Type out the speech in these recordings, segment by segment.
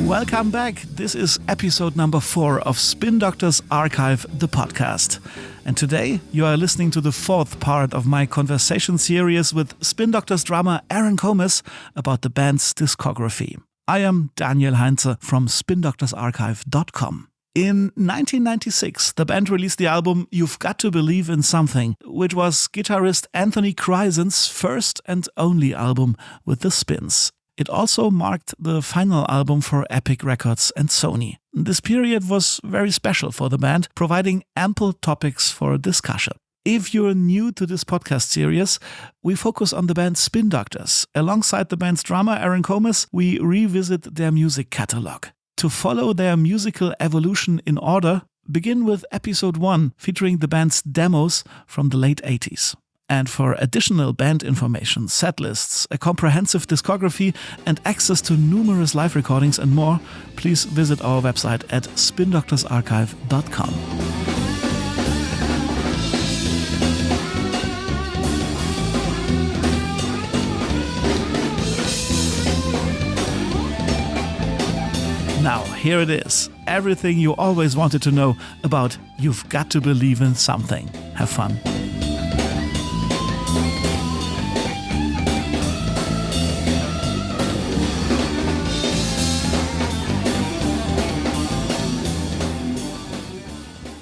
Welcome back. This is episode number 4 of Spin Doctor's Archive, the podcast. And today you are listening to the 4th part of my conversation series with Spin Doctor's drummer Aaron Comas about the band's discography. I am Daniel Heinze from spindoctorsarchive.com. In 1996, the band released the album You've Got to Believe in Something, which was guitarist Anthony Crisen's first and only album with the Spins. It also marked the final album for Epic Records and Sony. This period was very special for the band, providing ample topics for discussion. If you're new to this podcast series, we focus on the band Spin Doctors. Alongside the band's drummer Aaron Comas, we revisit their music catalog. To follow their musical evolution in order, begin with episode 1, featuring the band's demos from the late 80s. And for additional band information, set lists, a comprehensive discography, and access to numerous live recordings and more, please visit our website at spindoctorsarchive.com. Now, here it is. Everything you always wanted to know about You've Got to Believe in Something. Have fun.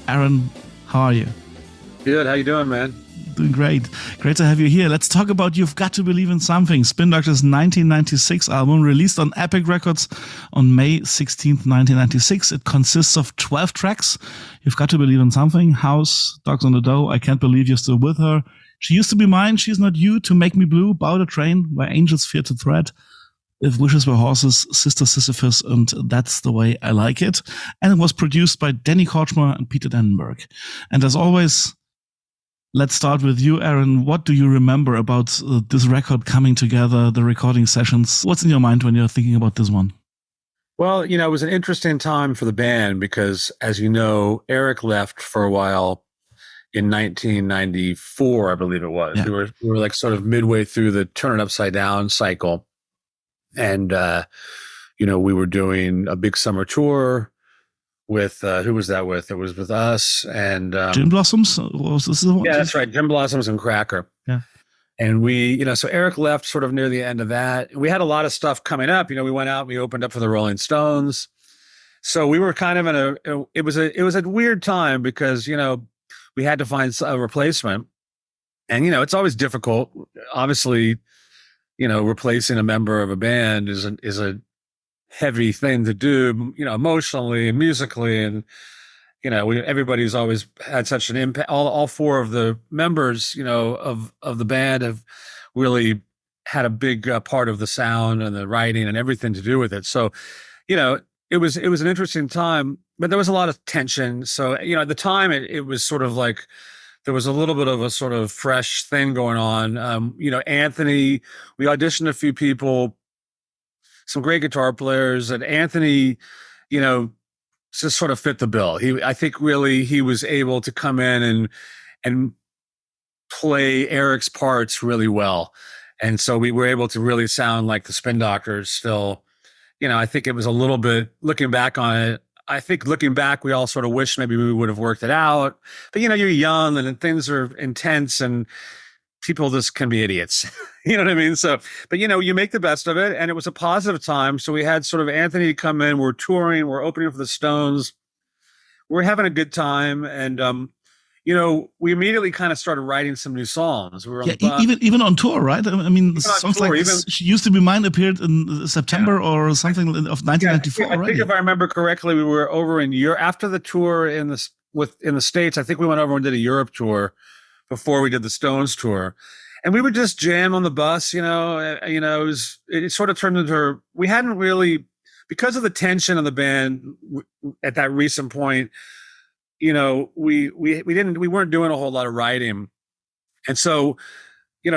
Aaron, how are you? Good. How you doing, man? Doing great. Great to have you here. Let's talk about You've Got to Believe in Something, Spin Doctor's 1996 album, released on Epic Records on May 16th, 1996. It consists of 12 tracks. You've Got to Believe in Something, House, Dogs on the Dough, I Can't Believe You're Still With Her, She Used to Be Mine, She's Not You, To Make Me Blue, Bow the Train, Where Angels Fear to Tread, If Wishes Were Horses, Sister Sisyphus, and That's the Way I Like It. And it was produced by Danny Korchmar and Peter Dannenberg. And as always, let's start with you, Aaron. What do you remember about this record coming together, the recording sessions? What's in your mind when you're thinking about this one? Well, it was an interesting time for the band because, as you know, Eric left for a while in 1994, I believe it was. Yeah. We were like sort of midway through the Turn It Upside Down cycle. And, we were doing a big summer tour with, who was that with? It was with us and Gin Blossoms? Was this the one? Yeah, that's right. Gin Blossoms and Cracker. Yeah. And we, so Eric left sort of near the end of that. We had a lot of stuff coming up. We went out and we opened up for the Rolling Stones. So we were kind of it was a weird time because, we had to find a replacement. And, it's always difficult. Obviously, replacing a member of a band is a heavy thing to do, emotionally and musically. And, everybody's always had such an impact. All 4 of the members, of the band have really had a big part of the sound and the writing and everything to do with it. So, it was an interesting time, but there was a lot of tension. So, at the time it was sort of like, there was a little bit of a sort of fresh thing going on. Anthony, we auditioned a few people, some great guitar players, and Anthony, just sort of fit the bill. I think really he was able to come in and play Eric's parts really well. And so we were able to really sound like the Spin Doctors still. I think it was a little bit, looking back on it, I think looking back, we all sort of wish maybe we would have worked it out. But, you're young and things are intense and people just can be idiots. You know what I mean? So, but, you make the best of it. And it was a positive time. So we had sort of Anthony come in. We're touring. We're opening for the Stones. We're having a good time. And, we immediately kind of started writing some new songs. We were on even on tour, right? I mean, songs tour, like She Used to Be Mine appeared in September or something of 1994 I think if I remember correctly, we were over in Europe after the tour in the States. I think we went over and did a Europe tour before we did the Stones tour. And we would just jam on the bus, it sort of turned into, we hadn't really, because of the tension of the band at that recent point, we weren't doing a whole lot of writing. And so,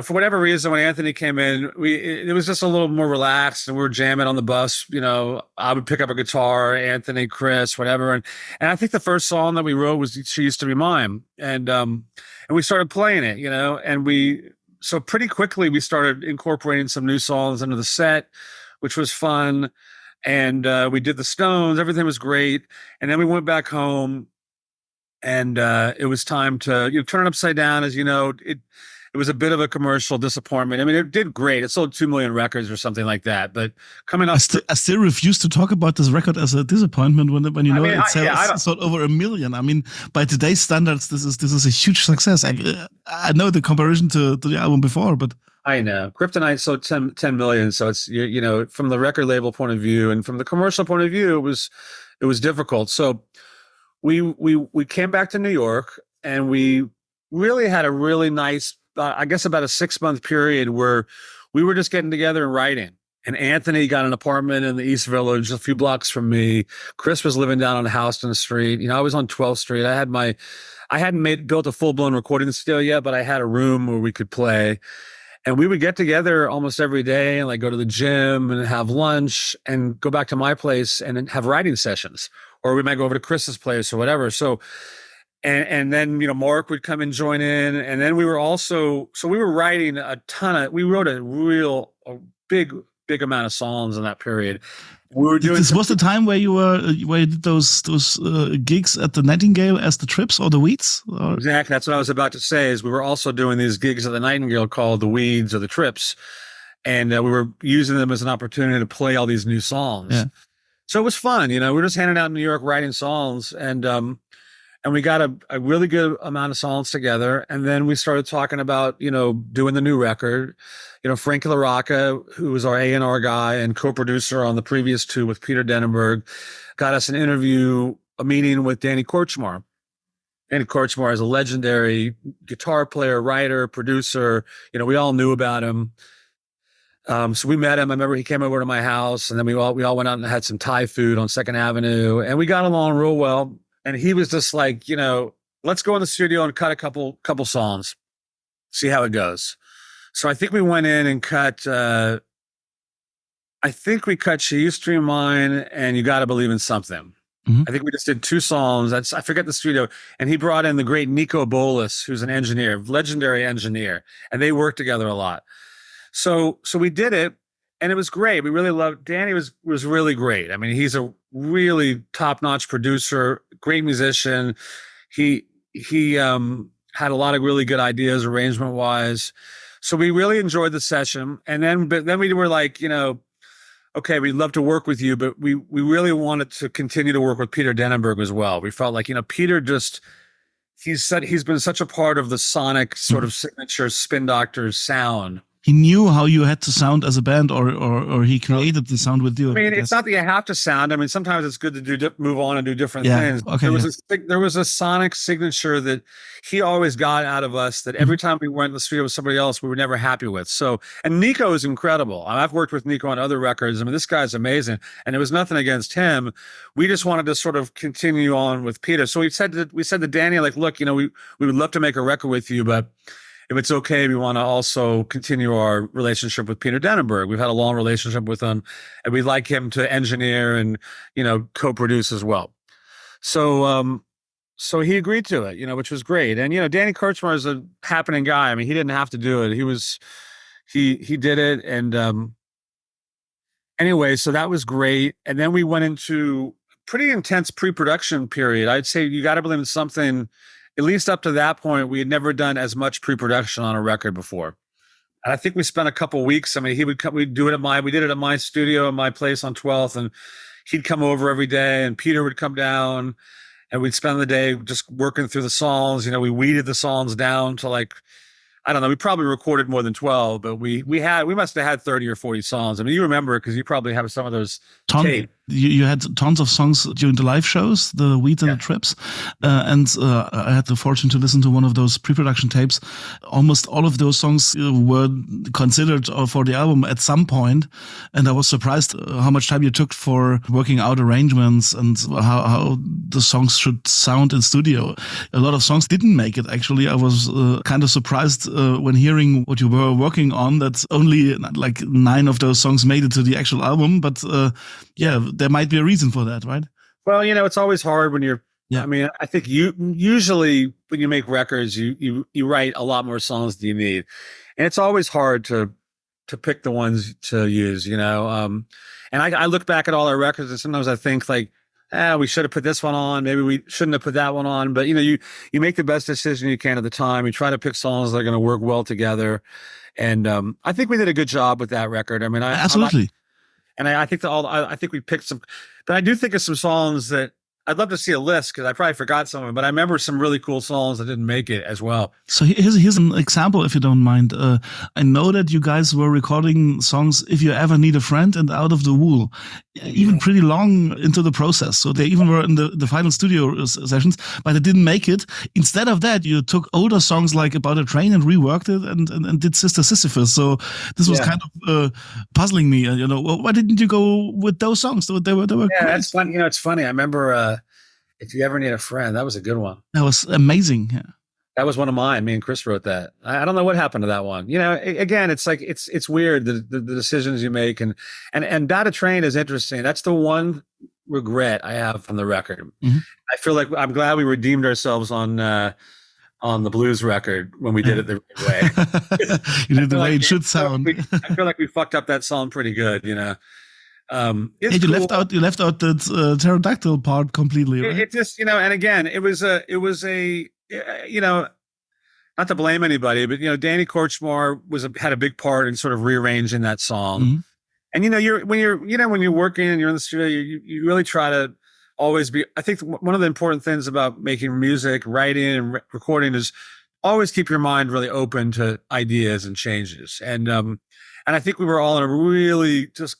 for whatever reason, when Anthony came in, it was just a little more relaxed and we were jamming on the bus. I would pick up a guitar, Anthony, Chris, whatever. And I think the first song that we wrote was She Used to Be Mine. And we started playing it, and so pretty quickly we started incorporating some new songs into the set, which was fun. and we did the Stones. Everything was great. And then we went back home, and it was time to turn it upside down. As you know, it was a bit of a commercial disappointment. I mean, it did great. It sold 2 million records or something like that. But coming up, I still refuse to talk about this record as a disappointment when you know it sold over 1 million. I mean, by today's standards, this is a huge success. I know the comparison to the album before, but I know Kryptonite sold 10 million. So it's from the record label point of view and from the commercial point of view, it was difficult. So we came back to New York, and we really had a really nice, I guess, about a 6-month period where we were just getting together and writing. And Anthony got an apartment in the East Village, a few blocks from me. Chris was living down on Houston Street. I was on 12th Street. I hadn't built a full-blown recording studio yet, but I had a room where we could play. And we would get together almost every day and go to the gym and have lunch and go back to my place and have writing sessions. Or we might go over to Chris's place or whatever. So, and then, Mark would come and join in. And then we were writing we wrote a big amount of songs in that period. We were doing. This was the time where you did those gigs at the Nightingale as the Trips or the Weeds? Or? Exactly. That's what I was about to say, is we were also doing these gigs at the Nightingale called the Weeds or the Trips. And we were using them as an opportunity to play all these new songs. Yeah. So it was fun. We were just hanging out in New York writing songs, and we got a really good amount of songs together. And then we started talking about, doing the new record. Frankie LaRocca, who was our A&R guy and co-producer on the previous two with Peter Denenberg, got us a meeting with Danny Kortchmar. Danny Kortchmar is a legendary guitar player, writer, producer. We all knew about him. So we met him. I remember he came over to my house, and then we all went out and had some Thai food on 2nd Avenue, and we got along real well. And he was just like, let's go in the studio and cut a couple songs, see how it goes. So I think we went in and cut, She Used to Be Mine and You Gotta Believe in Something. Mm-hmm. I think we just did 2 songs. I forget the studio. And he brought in the great Nico Bolas, who's an engineer, legendary engineer. And they worked together a lot. So we did it, and it was great. We really loved Danny. Was really great. I mean, he's a really top-notch producer, great musician. He had a lot of really good ideas arrangement-wise. So we really enjoyed the session. And then we were like, okay, we'd love to work with you, but we really wanted to continue to work with Peter Denenberg as well. We felt like, Peter he's been such a part of the sonic sort of signature Spin Doctors sound. He knew how you had to sound as a band, or he created the sound with you. I mean, it's not that you have to sound. I mean, sometimes it's good to move on and do different things. Okay, there was a sonic signature that he always got out of us, that every time we went in the studio with somebody else, we were never happy with. So, and Nico is incredible. I've worked with Nico on other records. I mean, this guy's amazing, and it was nothing against him. We just wanted to sort of continue on with Peter. So we said to Danny, like, look, we would love to make a record with you, but if it's okay, we want to also continue our relationship with Peter Denenberg. We've had a long relationship with him, and we'd like him to engineer and, co-produce as well. So he agreed to it, which was great. And, Danny Kortchmar is a happening guy. I mean, he didn't have to do it. He did it. And anyway, so that was great. And then we went into pretty intense pre-production period. I'd say You Gotta Believe in Something. At least up to that point, we had never done as much pre-production on a record before. And I think we spent a couple weeks. I mean, we did it at my studio, in my place on 12th, and he'd come over every day, and Peter would come down, and we'd spend the day just working through the songs. We weeded the songs down to I don't know, we probably recorded more than 12, but we must have had 30 or 40 songs. I mean, you remember, because you probably have some of those taped. You had tons of songs during the live shows, the Weeds and the Trips. And I had the fortune to listen to one of those pre-production tapes. Almost all of those songs were considered for the album at some point. And I was surprised how much time you took for working out arrangements and how the songs should sound in studio. A lot of songs didn't make it, actually. I was kind of surprised when hearing what you were working on, that only 9 of those songs made it to the actual album. But there might be a reason for that, right? Well, it's always hard when you're, I mean, I think usually when you make records, you write a lot more songs than you need. And it's always hard to to pick the ones to use, you know. And I look back at all our records, and sometimes I think like, we should have put this one on. Maybe we shouldn't have put that one on. But you know, you make the best decision you can at the time. You try to pick songs that are going to work well together. And I think we did a good job with that record. I mean, Absolutely. I think I think we picked some, but I do think of some songs that I'd love to see a list because I probably forgot some of them, but I remember some really cool songs that didn't make it as well. So here's an example, if you don't mind. I know that you guys were recording songs, If You Ever Need a Friend and Out of the Wool, even pretty long into the process. So they even were in the final studio sessions, but it didn't make it. Instead of that, you took older songs like About a Train and reworked it and did Sister Sisyphus. So this was kind of puzzling me. You know, why didn't you go with those songs? They were great. That's fun. You know, it's funny. I remember If You Ever Need a Friend, that was a good one. That was amazing. Yeah. That was one of mine. Me and Chris wrote that. I don't know what happened to that one. You know, again, it's like it's weird the decisions you make, and Data Train is interesting. That's the one regret I have from the record. Mm-hmm. I feel like I'm glad we redeemed ourselves on the blues record when we did it the right way. You did the way it should sound. I feel like we fucked up that song pretty good. You know. You left out the pterodactyl part completely, right? It just, you know, and again, it was a, you know, not to blame anybody, but you know, Danny Korchmar had a big part in sort of rearranging that song. Mm-hmm. And you know, when you're working and you're in the studio, you really try to always be. I think one of the important things about making music, writing, and recording is always keep your mind really open to ideas and changes. And I think we were all in a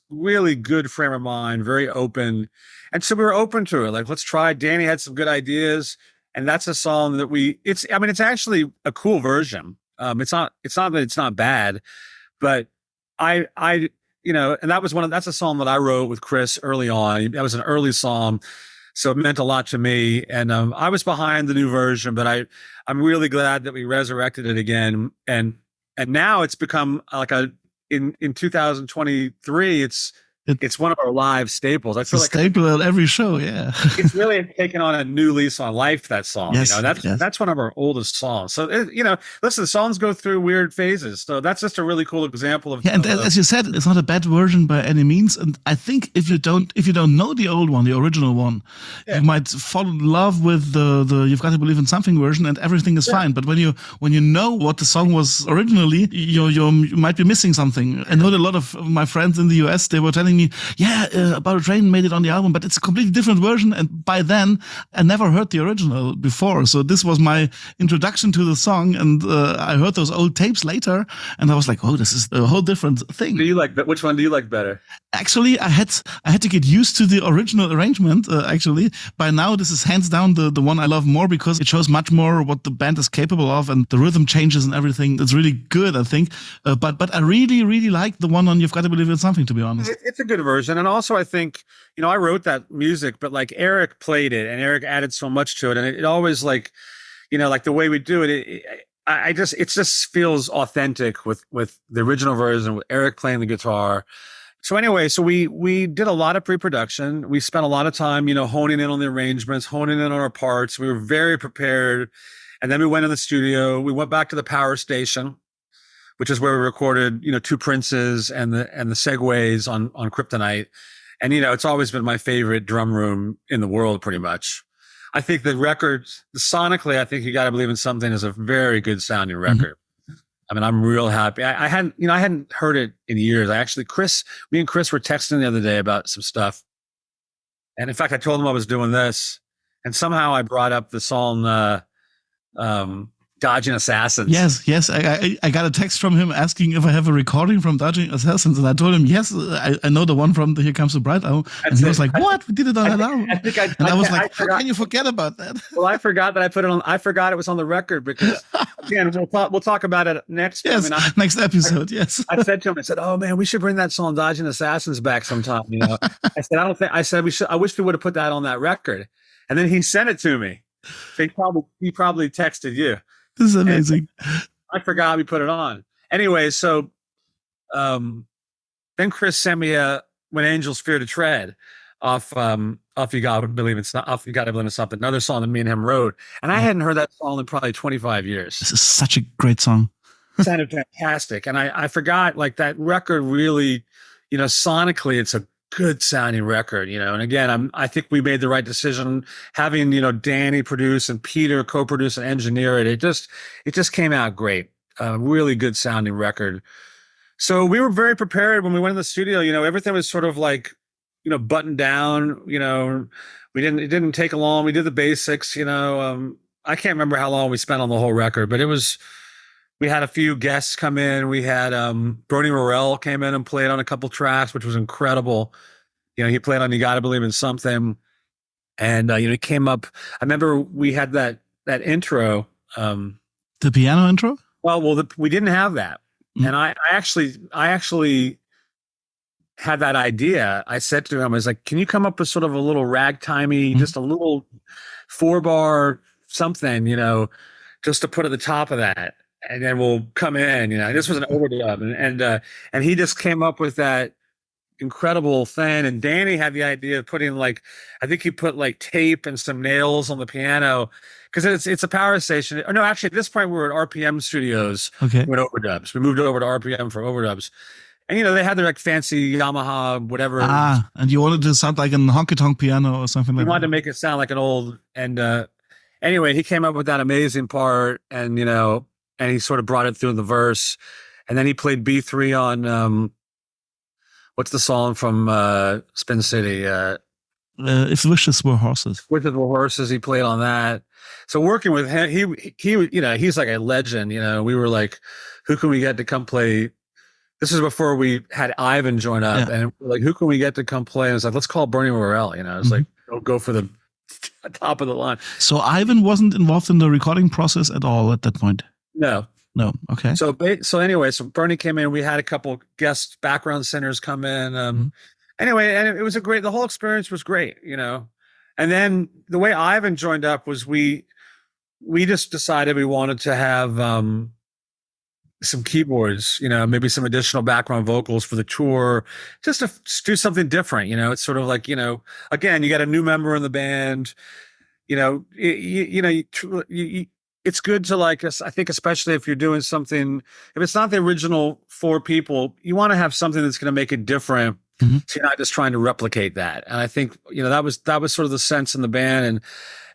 really good frame of mind, very open. And so we were open to it. Like, let's try. Danny had some good ideas. And that's a song that it's actually a cool version. It's not that it's not bad, but you know, and that's a song that I wrote with Chris early on. That was an early song. So it meant a lot to me. And I was behind the new version, but I'm really glad that we resurrected it again. And now it's become like in 2023, it's one of our live staples. I feel like staple at every show. Yeah, it's really taken on a new lease on life. That song, yes, you know, that's one of our oldest songs. So you know, listen, songs go through weird phases. So that's just a really cool example of. Yeah, and as you said, it's not a bad version by any means. And I think if you don't know the old one, the original one, you might fall in love with the You've Got to Believe in Something version, and everything is fine. But when you know what the song was originally, you might be missing something. I know that a lot of my friends in the US, they were telling me, About a Train made it on the album, but it's a completely different version. And by then, I never heard the original before. So this was my introduction to the song. And I heard those old tapes later, and I was like, oh, this is a whole different thing. Which one do you like better? Actually, I had to get used to the original arrangement. Actually, by now, this is hands down the one I love more because it shows much more what the band is capable of, and the rhythm changes and everything. It's really good, I think. But I really like the one on You've Got to Believe in Something, to be honest. It's a good version. And also I think, you know, I wrote that music, but like Eric played it and Eric added so much to it. And it always, like, you know, like the way we do it, it just feels authentic with the original version, with Eric playing the guitar. So anyway, so we did a lot of pre-production. We spent a lot of time, you know, honing in on the arrangements, honing in on our parts. We were very prepared. And then we went in the studio. We went back to the power station, which is where we recorded, you know, Two Princes and the Segways on Kryptonite. And, you know, it's always been my favorite drum room in the world, pretty much. I think the record, sonically, I think You Got to Believe in Something is a very good sounding record. Mm-hmm. I mean, I'm real happy. I hadn't heard it in years. Me and Chris were texting the other day about some stuff. And in fact, I told him I was doing this, and somehow I brought up the song, Dodging Assassins. Yes. I got a text from him asking if I have a recording from Dodging Assassins, and I told him, yes, I know the one from the Here Comes the Bride album. And he was like, what? We did it on that album. I was like, how can you forget about that? Well, I forgot that I put it on. I forgot it was on the record because, again, we'll talk about it next. Yes, next episode. Yes. I said to him, I said, oh man, we should bring that song Dodging Assassins back sometime. You know, I said we should. I wish we would have put that on that record. And then he sent it to me. So he probably texted you. This is amazing. And I forgot we put it on. Anyway, so then Chris sent me When Angels Fear to Tread off You Gotta Believe in Something, another song that me and him wrote. And I hadn't heard that song in probably 25 years. This is such a great song. sounded fantastic. And I forgot, like, that record really, sonically, it's a good sounding record, and again, I think we made the right decision having, Danny produce and Peter co-produce and engineer it. It just came out great. Really good sounding record. So we were very prepared when we went in the studio. Everything was sort of like, buttoned down. It didn't take long. We did the basics. I can't remember how long we spent on the whole record, but we had a few guests come in. We had Bernie Worrell came in and played on a couple tracks, which was incredible. He played on "You Gotta Believe in Something," and he came up. I remember we had that intro. The piano intro. We didn't have that. And I actually had that idea. I said to him, I was like, can you come up with sort of a little ragtimey, just a little 4-bar something, just to put at the top of that. And then we'll come in, this was an overdub. And he just came up with that incredible thing. And Danny had the idea of putting, like, I think he put like tape and some nails on the piano, because it's a power station. No, actually, at this point, we were at RPM Studios. Okay. With overdubs. We moved over to RPM for overdubs. And, they had their, like, fancy Yamaha, whatever. And you wanted to sound like a honky-tonk piano or something like that. We wanted to make it sound like an old, and anyway, he came up with that amazing part, and, and he sort of brought it through the verse. And then he played B3 on, what's the song from Spin City? If Wishes Were Horses. Wishes Were Horses, he played on that. So working with him, he he's like a legend. We were like, who can we get to come play? This is before we had Ivan join up, and we're like, who can we get to come play? And it's like, let's call Bernie Worrell. It's like, go for the top of the line. So Ivan wasn't involved in the recording process at all at that point. No. Okay. So anyway, Bernie came in. We had a couple guest background singers come in. Anyway, and it was the whole experience was great, And then the way Ivan joined up was we just decided we wanted to have some keyboards, maybe some additional background vocals for the tour, just to do something different. It's sort of like, again, you got a new member in the band, it's good to, like, I think, especially if you're doing something, if it's not the original 4 people, you want to have something that's going to make it different. So you're not just trying to replicate that. And I think, that was sort of the sense in the band.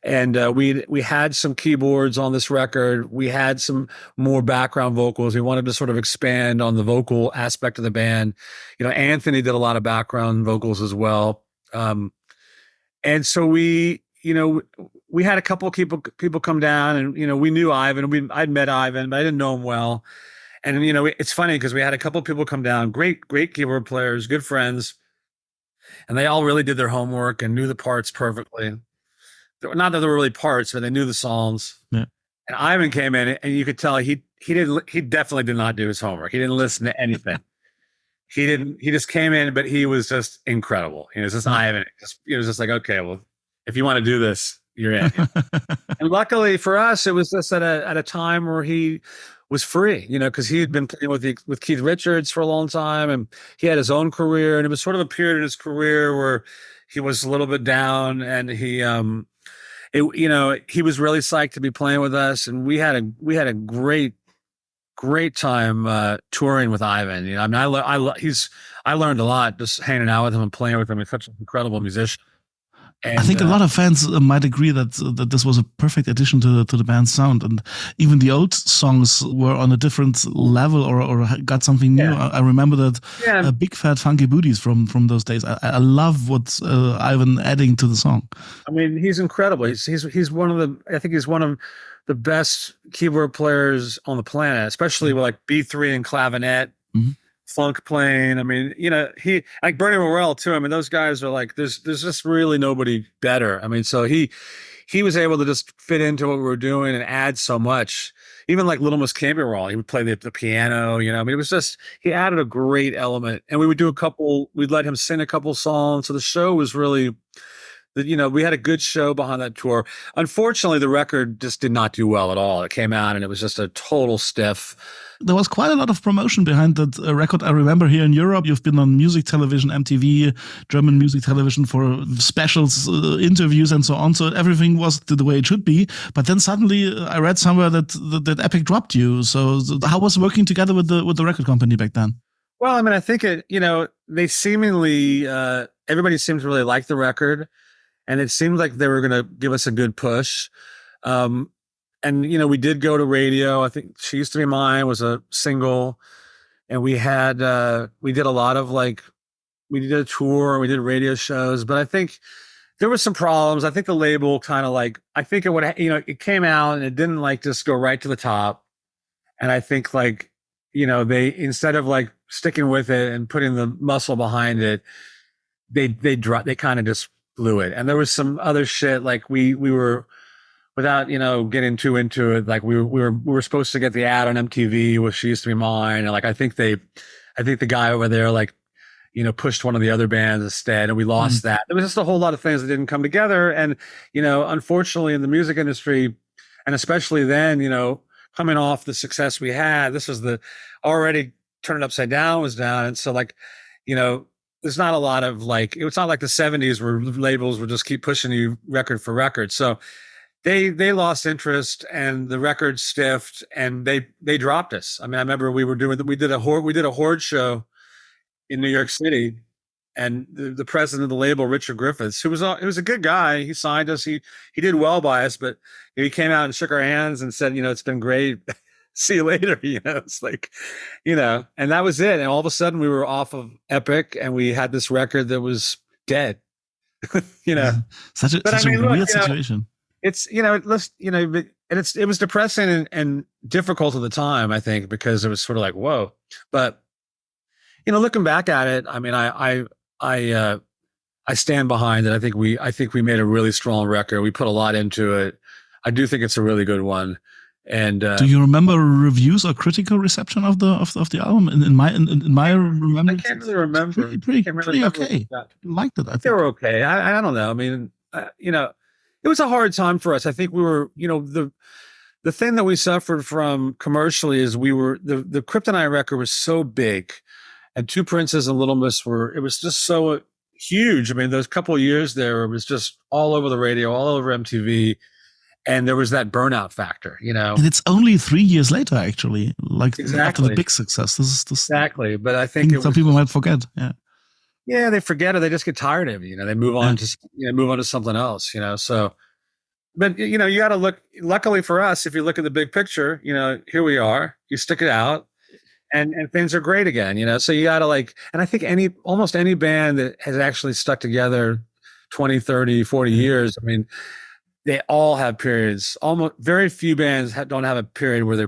And we had some keyboards on this record. We had some more background vocals. We wanted to sort of expand on the vocal aspect of the band. Anthony did a lot of background vocals as well. And so we had a couple of people come down, and, we knew Ivan. I'd met Ivan, but I didn't know him well. And, it's funny because we had a couple of people come down, great keyboard players, good friends, and they all really did their homework and knew the parts perfectly. Not that they were really parts, but they knew the songs. Yeah. And Ivan came in, and you could tell he definitely did not do his homework. He didn't listen to anything. He just came in, but he was just incredible. He was just Ivan. It was just like, okay, well, if you want to do this, you're in. And luckily for us, it was just at a time where he was free, because he had been playing with Keith Richards for a long time, and he had his own career, and it was sort of a period in his career where he was a little bit down, and he was really psyched to be playing with us, and we had a great time touring with Ivan. I learned a lot just hanging out with him and playing with him. He's such an incredible musician. And, I think a lot of fans might agree that this was a perfect addition to the band's sound, and even the old songs were on a different level or got something new. Yeah. I remember that Big Fat Funky Booties from those days. I love what Ivan adding to the song. I mean, he's incredible. He's one of the best keyboard players on the planet, especially with, like, B3 and clavinet. Funk playing. I mean, he, like Bernie Worrell too. I mean, those guys are like, there's just really nobody better. I mean, so he was able to just fit into what we were doing and add so much. Even like Little Miss Camberwell, he would play the piano. I mean, it was just, he added a great element. And we would do we'd let him sing a couple songs. So the show was really we had a good show behind that tour. Unfortunately, the record just did not do well at all. It came out and it was just a total stiff. There was quite a lot of promotion behind that record. I remember here in Europe, you've been on music television, MTV, German music television for specials, interviews, and so on. So everything was the way it should be. But then suddenly, I read somewhere that Epic dropped you. So how was working together with the record company back then? Well, I mean, I think they seemingly everybody seemed to really like the record, and it seemed like they were going to give us a good push. And we did go to radio. I think "She Used to Be Mine" was a single, and we did a lot of we did a tour, we did radio shows. But I think there were some problems. I think the label kind of I think it would it came out and it didn't just go right to the top. And I think they, instead of sticking with it and putting the muscle behind it, they kind of just blew it. And there was some other shit we were, without getting too into it, we were supposed to get the ad on MTV with "She Used to Be Mine," and I think the guy over there pushed one of the other bands instead, and we lost that. There was just a whole lot of things that didn't come together, and unfortunately in the music industry, and especially then, coming off the success we had, this was already Turn It Upside Down was down, and so there's not a lot of it's not like the 70s where labels would just keep pushing you record for record. So they lost interest and the record stiffed and they dropped us. I mean, I remember we did a Horde show in New York City, and the president of the label, Richard Griffiths, who was a good guy. He signed us. He did well by us, but he came out and shook our hands and said, "It's been great. See you later." It's and that was it. And all of a sudden we were off of Epic and we had this record that was dead. Such a weird situation. It's it was depressing and difficult at the time, I think, because it was sort of whoa. But looking back at it, I mean, I stand behind it. I think we made a really strong record. We put a lot into it. I do think it's a really good one. And do you remember reviews or critical reception of the album? In my remembrance, I can't really remember. Pretty okay. I liked it. I think they were okay. I don't know. I mean, it was a hard time for us. I think we were, the thing that we suffered from commercially is the Kryptonite record was so big, and Two Princes and Little Miss it was just so huge. I mean, those couple of years there, it was just all over the radio, all over MTV. And there was that burnout factor, And it's only 3 years later, actually, exactly. After the big success. This is exactly. But I think some people might forget. Yeah. Yeah, they forget it. They just get tired of it. They move on to something else. So, but you got to look. Luckily for us, if you look at the big picture, here we are. You stick it out, and things are great again. So you got to and I think almost any band that has actually stuck together 20, 30, 40 years. I mean, they all have periods. Almost very few bands don't have a period where they're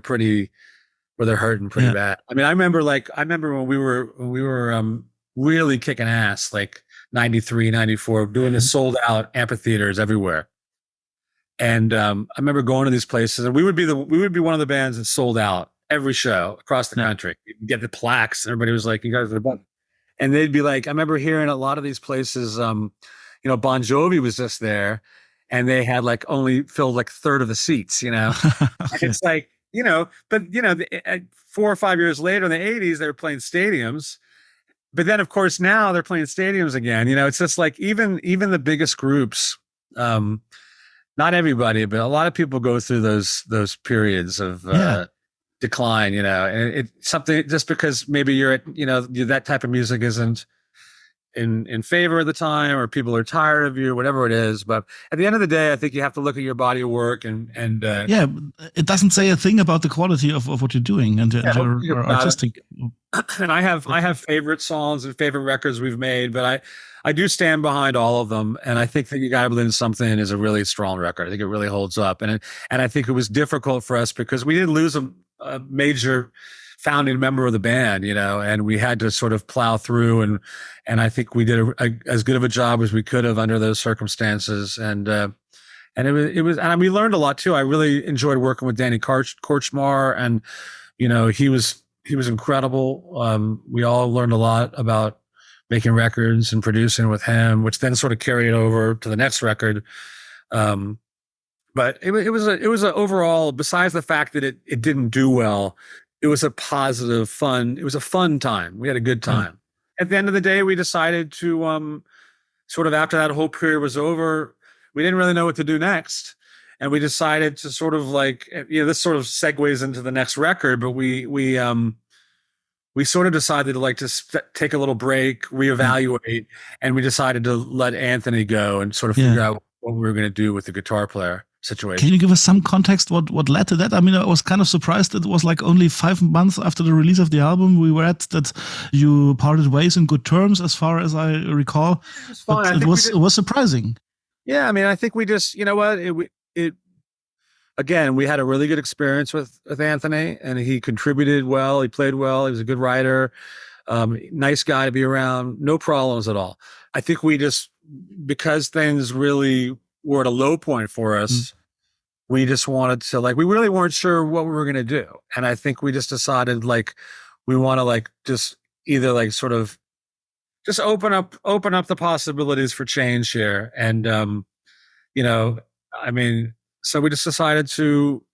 hurting pretty bad. I mean, I remember when we were really kicking ass, 93, 94, doing the sold out amphitheaters everywhere. And I remember going to these places, and we would be one of the bands that sold out every show across the country. You'd get the plaques, and everybody was like, "You guys are the best." And they'd be like, I remember hearing a lot of these places, Bon Jovi was just there. And they had only filled a third of the seats, Okay. It's but 4 or 5 years later in the 80s, they were playing stadiums. But then of course now they're playing stadiums again. It's just even the biggest groups, not everybody, but a lot of people go through those periods of decline, and it's something just because maybe you're at, that type of music isn't in favor at the time, or people are tired of you, whatever it is. But at the end of the day, I think you have to look at your body of work and it doesn't say a thing about the quality of what you're doing and your artistic. And I have favorite songs and favorite records we've made, but I do stand behind all of them. And I think that You Gotta Believe in Something is a really strong record. I think it really holds up. And I think it was difficult for us because we did lose a major founding member of the band, and we had to sort of plow through, and I think we did as good of a job as we could have under those circumstances. And it was, and we learned a lot too. I really enjoyed working with Danny Korchmar, and he was incredible. We all learned a lot about making records and producing with him, which then sort of carried over to the next record. But it was a overall, besides the fact that it didn't do well, it was a positive, it was a fun time. We had a good time. At the end of the day, we decided to, sort of after that whole period was over, we didn't really know what to do next. And we decided to sort of like, this sort of segues into the next record, but we sort of decided to like take a little break, reevaluate, and we decided to let Anthony go and sort of figure out what we were going to do with the guitar player situation. Can you give us some context what led to that? I mean, I was kind of surprised that it was like only 5 months after the release of the album we were at that you parted ways in good terms, as far as I recall. It was fine. It was surprising. Yeah, I mean, I think we just, you know what, again, we had a really good experience with Anthony, and he contributed well. He played well. He was a good writer, nice guy to be around. No problems at all. I think we just, because things really were at a low point for us, we just wanted to, like, we really weren't sure what we were going to do. And I think we just decided, like, we want to, like, just either, like, sort of just open up the possibilities for change here. And, I mean, so we just decided to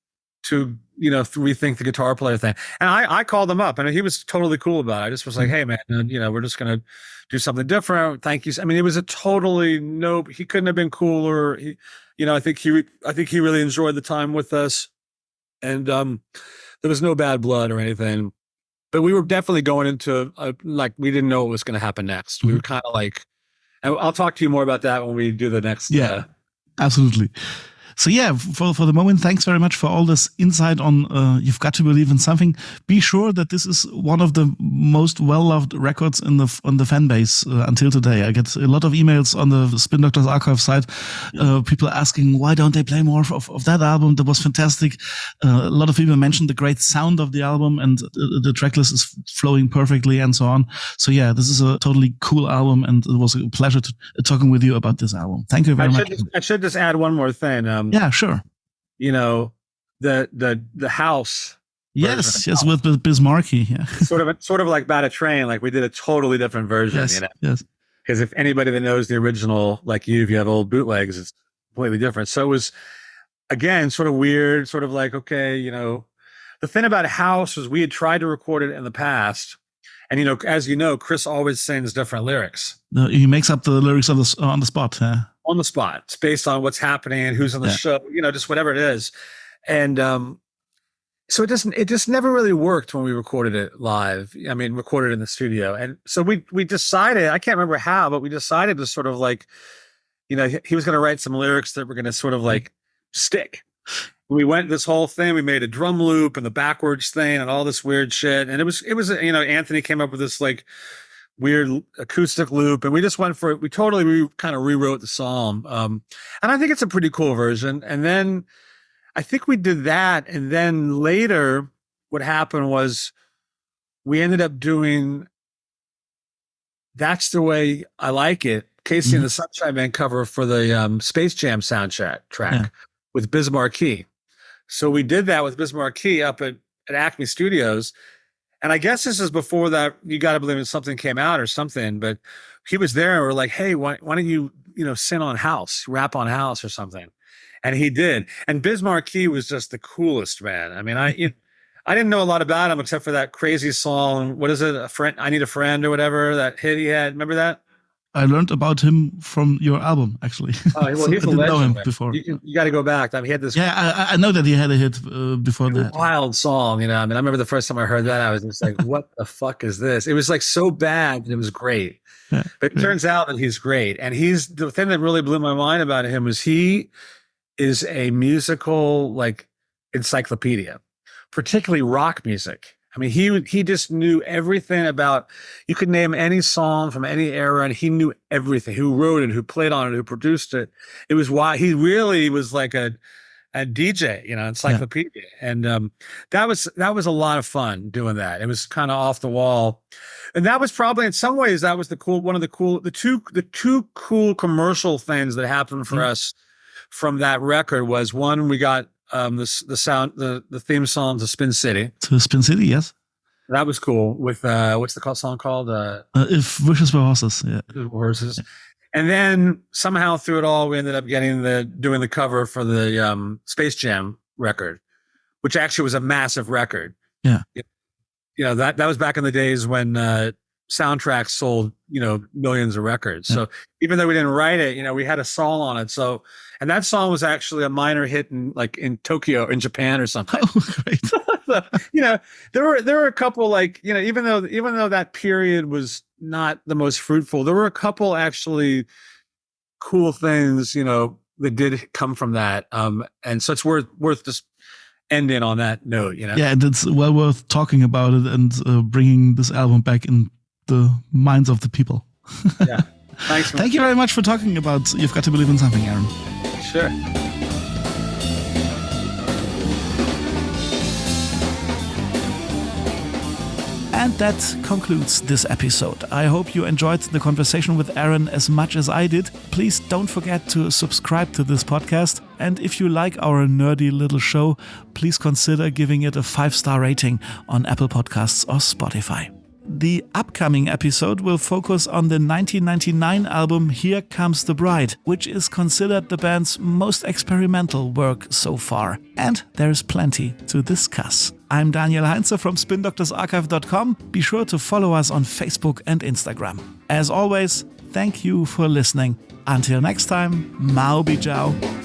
rethink the guitar player thing. And I called him up, and he was totally cool about it. I just was like, hey man, we're just going to do something different. Thank you. I mean, it was he couldn't have been cooler. I think he really enjoyed the time with us, and there was no bad blood or anything, but we were definitely going into like, we didn't know what was going to happen next. We were kind of like, and I'll talk to you more about that when we do the next. Yeah, absolutely. So yeah, for the moment, thanks very much for all this insight on You've Got to Believe in Something. Be sure that this is one of the most well-loved records on the fan base until today. I get a lot of emails on the Spin Doctors Archive site, people asking, why don't they play more of that album? That was fantastic. A lot of people mentioned the great sound of the album, and the tracklist is flowing perfectly and so on. So yeah, this is a totally cool album, and it was a pleasure talking with you about this album. Thank you very much. I should just add one more thing. Yeah, sure. The house. Yes, with Bismarcky. Yeah. sort of like Bad a Train. Like, we did a totally different version. Yes. Because if anybody that knows the original, like if you have old bootlegs, it's completely different. So it was, again, sort of weird. Sort of like, okay, the thing about House was we had tried to record it in the past, and as you know, Chris always sings different lyrics. He makes up the lyrics on the spot. Yeah. On the spot. It's based on what's happening, who's on the show, just whatever it is. And so it just never really worked when we recorded it live. I mean, recorded in the studio. And so we decided, I can't remember how, but we decided to sort of like, he was going to write some lyrics that were going to sort of like stick. We went this whole thing. We made a drum loop and the backwards thing and all this weird shit. And it was Anthony came up with this like weird acoustic loop, and we just went for it. We kind of rewrote the song. And I think it's a pretty cool version. And then I think we did that. And then later what happened was we ended up doing That's the Way I Like It, Casey and the Sunshine Band cover for the Space Jam soundtrack track with Bismarcky. So we did that with Bismarcky up at Acme Studios. And I guess this is before that You Gotta Believe in Something came out or something, but he was there and we're like, hey, why don't you, sing on House, rap on House or something? And he did. And Bismarcky was just the coolest, man. I mean, I didn't know a lot about him except for that crazy song. What is it? I Need a Friend or whatever, that hit he had. Remember that? I learned about him from your album, actually. Oh, well, so he's I a didn't legend, know him man. before. You got to go back. I mean, he had this. Yeah, I know that he had a hit before that. Wild song, I mean, I remember the first time I heard that, I was just like, what the fuck is this? It was like so bad, and it was great. Yeah, but it turns out that he's great. And the thing that really blew my mind about him was he is a musical, like, encyclopedia, particularly rock music. I mean, he just knew everything about, you could name any song from any era and he knew everything. Who wrote it, who played on it, who produced it. It was why he really was like a DJ, encyclopedia. Yeah. And that was a lot of fun doing that. It was kind of off the wall. And that was probably, in some ways, that was the two cool commercial things that happened for us from that record was, one, we got the theme song to Spin City. To Spin City, yes. That was cool. With what's the song called? If Wishes Were Horses. Yeah. Horses. And then somehow through it all, we ended up doing the cover for the Space Jam record, which actually was a massive record. Yeah. That was back in the days when soundtracks sold, millions of records. Yeah. So even though we didn't write it, we had a song on it. So, and that song was actually a minor hit in Tokyo, in Japan or something. Oh, great. So, there were a couple even though that period was not the most fruitful, there were a couple actually cool things, that did come from that. And so it's worth just ending on that note, Yeah, and it's well worth talking about it and bringing this album back in the minds of the people. Yeah. Thanks. Thank you very much for talking about You've Got to Believe in Something, Aaron. Sure. And that concludes this episode. I hope you enjoyed the conversation with Aaron as much as I did. Please don't forget to subscribe to this podcast. And if you like our nerdy little show, please consider giving it a 5-star rating on Apple Podcasts or Spotify. The upcoming episode will focus on the 1999 album Here Comes the Bride, which is considered the band's most experimental work so far. And there is plenty to discuss. I'm Daniel Heinze from spindoctorsarchive.com. Be sure to follow us on Facebook and Instagram. As always, thank you for listening. Until next time, Mao Bi Jiao.